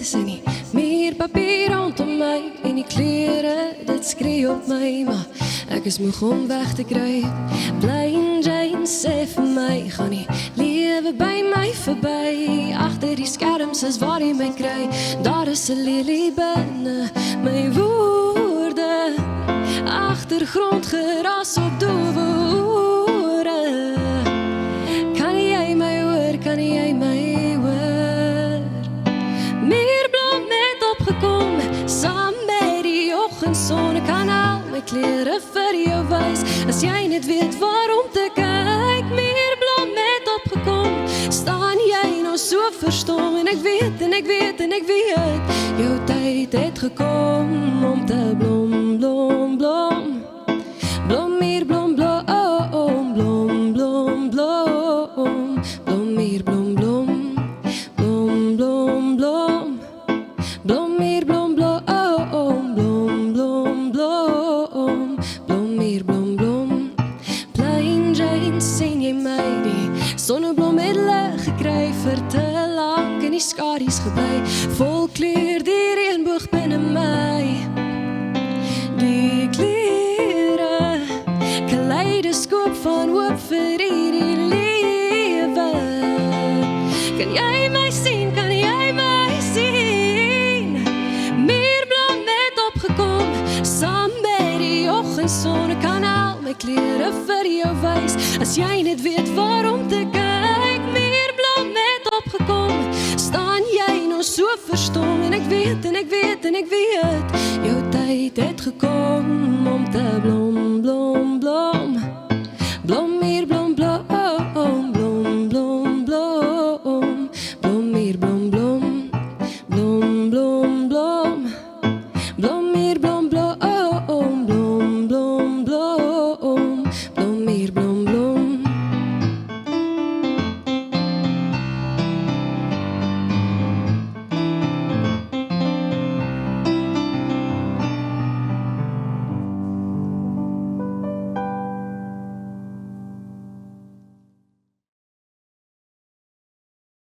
gedagtes in die muurpapier rondom my en die klere, dit skree op my, maar ek is moeg om weg te kruip. Blind Jane sê vir my, gaan die lewe by my verby. Agter die skerms is waar jy my kry, daar is 'n lelie binne my woorde. Agtergrond geras op doewe ore. Kan jy my hoor, kan jy my hoor? Muurblom het opgekom, saam met die oggendson. Ek kan al my klere vir jou wys, as jy net weet waarom te kyk. Muurblom het opgekom, staan jy nou so verstom. En ek weet, en ek weet, en ek weet, jou tyd het gekom om te blom, blom, blom. Blom hier, blom, blom, blom, blom, blom. Blom hier, blom, blom, blom, blom, blom. Blom hier, blom, blom, blom, blom, blom. Blom hier, blom, blom. Blind Jane, sien jy my? Die sonneblom het lig gekry, vir te lank in die skadu's gebly. Vol kleur die reënboog binne my. Die klere, kaleidoskoop van hoop vir hierdie lewe. Kan jy my sien, kan jy my sien? Muurblom het opgekom, saam met die oggendson. Ek kan al my klere vir jou wys, as jy net weet waarom te kyk. Muurblom het opgekom, staan jy nou so verstom. En ek weet, en ek weet, en ek weet, jou tyd het gekom om te blom.